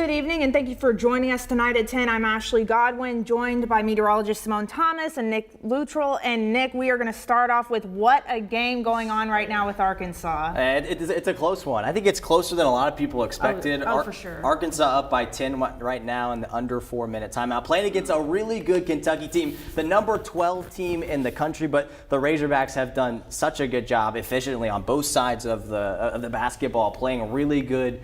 Good evening, and thank you for joining us tonight at 10. I'm Ashley Godwin, joined by meteorologist Simone Thomas and Nick Luttrell. And Nick, we are going to start off with what a game going on right now with Arkansas. It's a close one. I think it's closer than a lot of people expected. For sure. Arkansas up by 10 right now in the under 4-minute timeout, playing against a really good Kentucky team, the number 12 team in the country. But the Razorbacks have done such a good job efficiently on both sides of the basketball, playing really good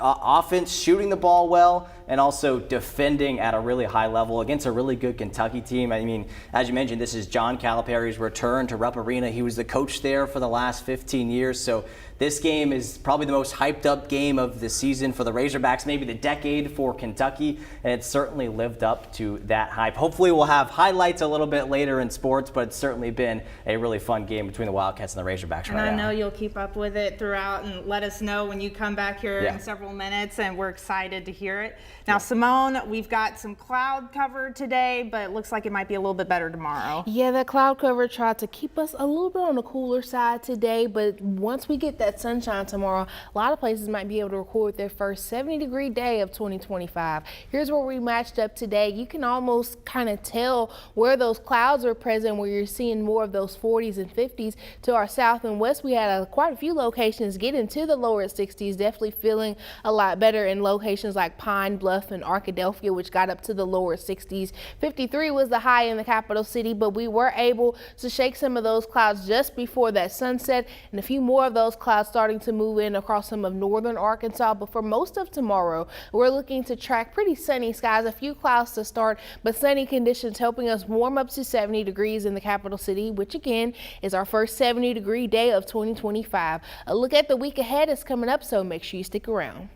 offense, shooting the ball well, and also defending at a really high level against a really good Kentucky team. I mean, as you mentioned, this is John Calipari's return to Rupp Arena. He was the coach there for the last 15 years, so this game is probably the most hyped up game of the season for the Razorbacks, maybe the decade for Kentucky, and it's certainly lived up to that hype. Hopefully we'll have highlights a little bit later in sports, but it's certainly been a really fun game between the Wildcats and the Razorbacks right now. And I know you'll keep up with it throughout and let us know when you come back here in several minutes, and we're excited to hear it. Now, Simone, we've got some cloud cover today, but it looks like it might be a little bit better tomorrow. Yeah, that cloud cover tried to keep us a little bit on the cooler side today, but once we get that sunshine tomorrow, a lot of places might be able to record their first 70-degree day of 2025. Here's where we matched up today. You can almost kind of tell where those clouds are present, where you're seeing more of those 40s and 50s. To our south and west, we had quite a few locations get into the lower 60s, definitely feeling a lot better in locations like Pine Bluff and Arkadelphia, which got up to the lower 60s. 53 was the high in the capital city, but we were able to shake some of those clouds just before that sunset, and a few more of those clouds starting to move in across some of northern Arkansas. But for most of tomorrow, we're looking to track pretty sunny skies, a few clouds to start, but sunny conditions helping us warm up to 70 degrees in the capital city, which again is our first 70-degree day of 2025. A look at the week ahead is coming up, so make sure you stick around.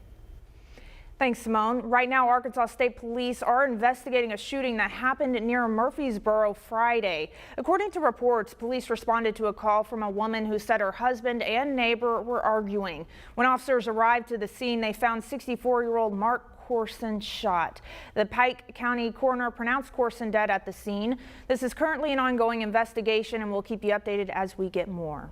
Thanks, Simone. Right now, Arkansas State Police are investigating a shooting that happened near Murfreesboro Friday. According to reports, police responded to a call from a woman who said her husband and neighbor were arguing. When officers arrived to the scene, they found 64-year-old Mark Corson shot. The Pike County coroner pronounced Corson dead at the scene. This is currently an ongoing investigation, and we'll keep you updated as we get more.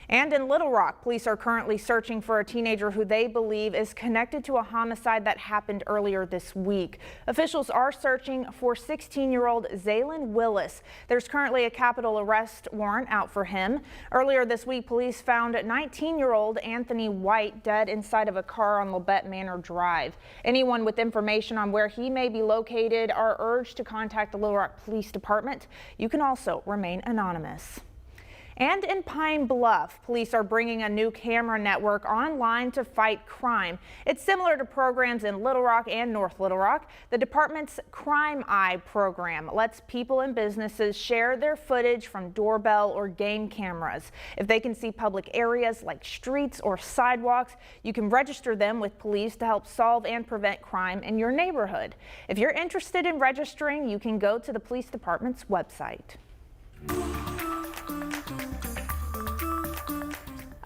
And in Little Rock, police are currently searching for a teenager who they believe is connected to a homicide that happened earlier this week. Officials are searching for 16-year-old Zaylin Willis. There's currently a capital arrest warrant out for him. Earlier this week, police found 19-year-old Anthony White dead inside of a car on Labette Manor Drive. Anyone with information on where he may be located are urged to contact the Little Rock Police Department. You can also remain anonymous. And in Pine Bluff, police are bringing a new camera network online to fight crime. It's similar to programs in Little Rock and North Little Rock. The department's Crime Eye program lets people and businesses share their footage from doorbell or game cameras. If they can see public areas like streets or sidewalks, you can register them with police to help solve and prevent crime in your neighborhood. If you're interested in registering, you can go to the police department's website.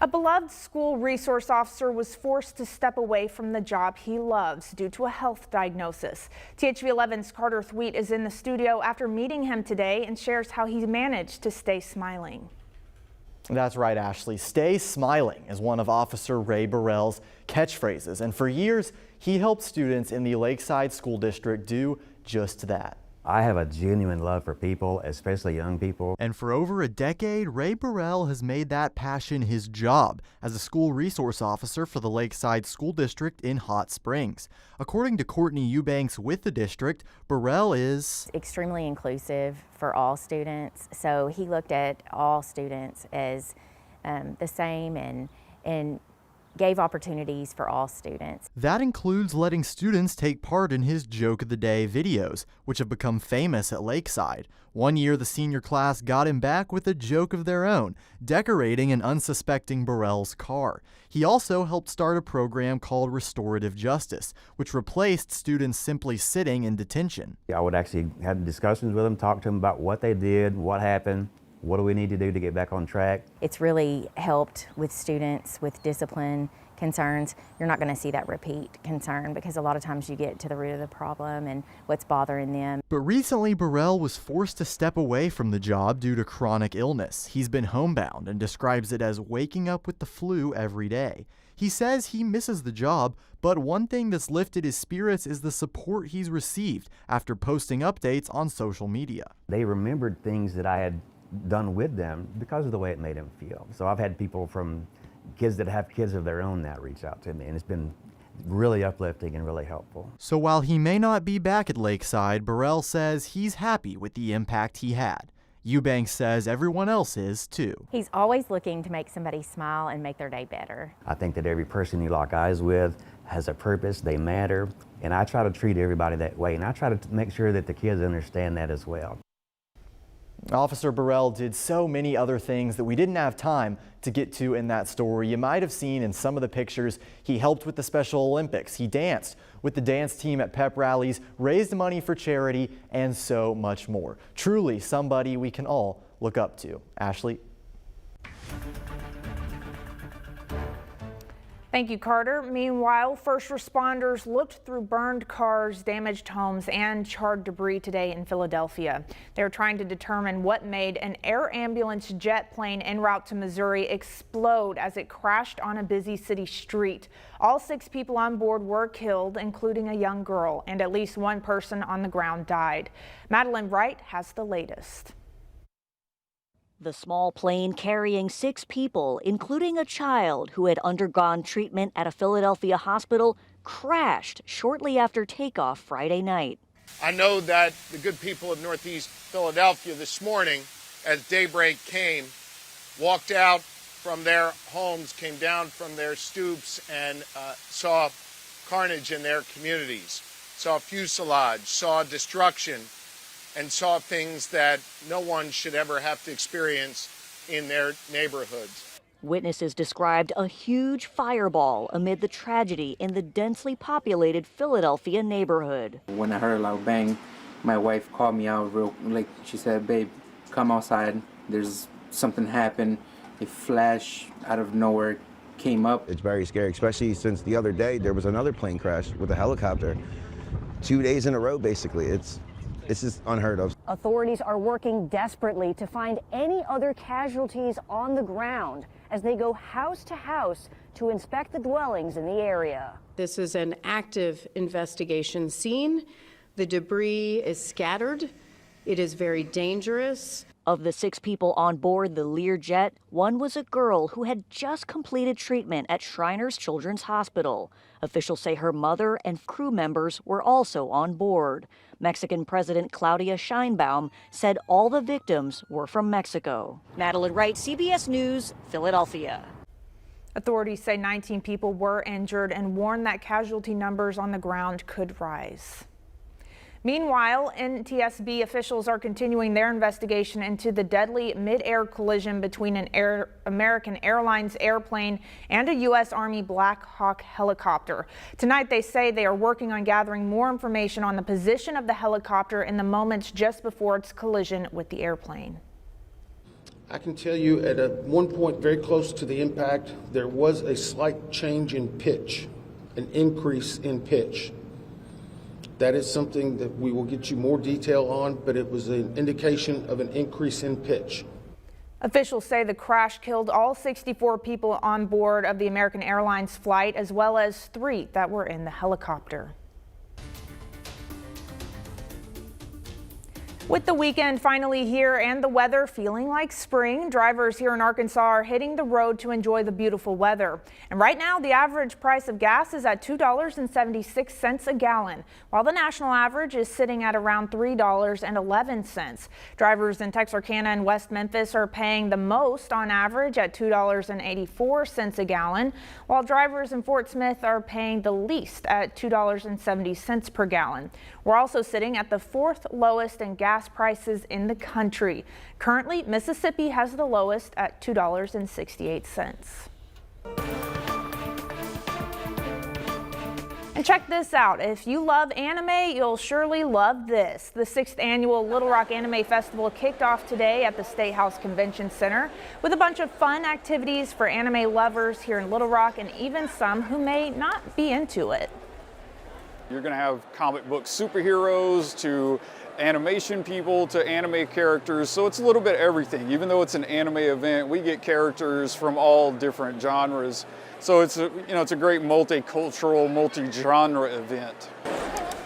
A beloved school resource officer was forced to step away from the job he loves due to a health diagnosis. THV 11's Carter Thweet is in the studio after meeting him today and shares how he managed to stay smiling. That's right, Ashley. Stay smiling is one of Officer Ray Burrell's catchphrases, and for years he helped students in the Lakeside School District do just that. I have a genuine love for people, especially young people. And for over a decade, Ray Burrell has made that passion his job as a school resource officer for the Lakeside School District in Hot Springs. According to Courtney Eubanks with the district, Burrell is extremely inclusive for all students. So he looked at all students as the same and gave opportunities for all students. That includes letting students take part in his Joke of the Day videos, which have become famous at Lakeside. One year, the senior class got him back with a joke of their own, decorating an unsuspecting Burrell's car. He also helped start a program called Restorative Justice, which replaced students simply sitting in detention. I would actually have discussions with them, talk to them about what they did, what happened, what do we need to do to get back on track. It's really helped with students with discipline, concerns, you're not going to see that repeat concern, because a lot of times you get to the root of the problem and what's bothering them. But recently, Burrell was forced to step away from the job due to chronic illness. He's been homebound and describes it as waking up with the flu every day. He says he misses the job, but one thing that's lifted his spirits is the support he's received after posting updates on social media. They remembered things that I had done with them because of the way it made them feel. So I've had people from kids that have kids of their own that reach out to me, and it's been really uplifting and really helpful. So while he may not be back at Lakeside, Burrell says he's happy with the impact he had. Eubanks says everyone else is too. He's always looking to make somebody smile and make their day better. I think that every person you lock eyes with has a purpose, they matter, and I try to treat everybody that way, and I try to make sure that the kids understand that as well. Officer Burrell did so many other things that we didn't have time to get to in that story. You might have seen in some of the pictures, he helped with the Special Olympics. He danced with the dance team at pep rallies, raised money for charity, and so much more. Truly somebody we can all look up to. Ashley. Thank you, Carter. Meanwhile, first responders looked through burned cars, damaged homes, and charred debris today in Philadelphia. They're trying to determine what made an air ambulance jet plane en route to Missouri explode as it crashed on a busy city street. All 6 people on board were killed, including a young girl, and at least 1 person on the ground died. Madeline Wright has the latest. The small plane carrying 6 people, including a child who had undergone treatment at a Philadelphia hospital, crashed shortly after takeoff Friday night. I know that the good people of Northeast Philadelphia this morning, as daybreak came, walked out from their homes, came down from their stoops, and saw carnage in their communities, saw fuselage, saw destruction, and saw things that no one should ever have to experience in their neighborhoods. Witnesses described a huge fireball amid the tragedy in the densely populated Philadelphia neighborhood. When I heard a loud bang, my wife called me out she said, "Babe, come outside. There's something happened." A flash out of nowhere came up. It's very scary, especially since the other day there was another plane crash with a helicopter. 2 days in a row, basically. It's just unheard of. Authorities are working desperately to find any other casualties on the ground as they go house to house to inspect the dwellings in the area. This is an active investigation scene. The debris is scattered. It is very dangerous. Of the 6 people on board the Learjet, 1 was a girl who had just completed treatment at Shriners Children's Hospital. Officials say her mother and crew members were also on board. Mexican President Claudia Sheinbaum said all the victims were from Mexico. Madeline Wright, CBS News, Philadelphia. Authorities say 19 people were injured and warn that casualty numbers on the ground could rise. Meanwhile, NTSB officials are continuing their investigation into the deadly mid-air collision between an American Airlines airplane and a U.S. Army Black Hawk helicopter. Tonight, they say they are working on gathering more information on the position of the helicopter in the moments just before its collision with the airplane. I can tell you at one point very close to the impact, there was a slight change in pitch, an increase in pitch. That is something that we will get you more detail on, but it was an indication of an increase in pitch. Officials say the crash killed all 64 people on board of the American Airlines flight, as well as 3 that were in the helicopter. With the weekend finally here and the weather feeling like spring, drivers here in Arkansas are hitting the road to enjoy the beautiful weather. And right now, the average price of gas is at $2.76 a gallon, while the national average is sitting at around $3.11. Drivers in Texarkana and West Memphis are paying the most on average at $2.84 a gallon, while drivers in Fort Smith are paying the least at $2.70 per gallon. We're also sitting at the 4th lowest in gas prices in the country. Currently, Mississippi has the lowest at $2.68. And check this out. If you love anime, you'll surely love this. The 6th annual Little Rock Anime Festival kicked off today at the State House Convention Center with a bunch of fun activities for anime lovers here in Little Rock and even some who may not be into it. You're going to have comic book superheroes to animation people to anime characters, so it's a little bit everything. Even though it's an anime event, we get characters from all different genres. So it's a great multicultural, multi-genre event.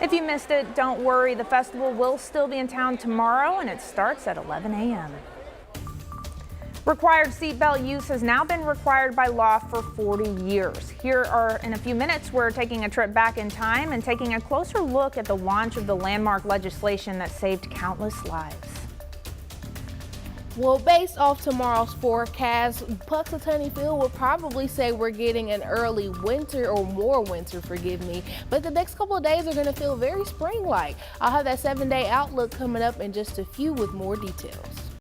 If you missed it, don't worry. The festival will still be in town tomorrow and it starts at 11 a.m. Required seatbelt use has now been required by law for 40 years. In a few minutes, we're taking a trip back in time and taking a closer look at the launch of the landmark legislation that saved countless lives. Well, based off tomorrow's forecast, Puxatawny Field will probably say we're getting an early winter or more winter, forgive me. But the next couple of days are going to feel very spring-like. I'll have that 7-day outlook coming up in just a few with more details.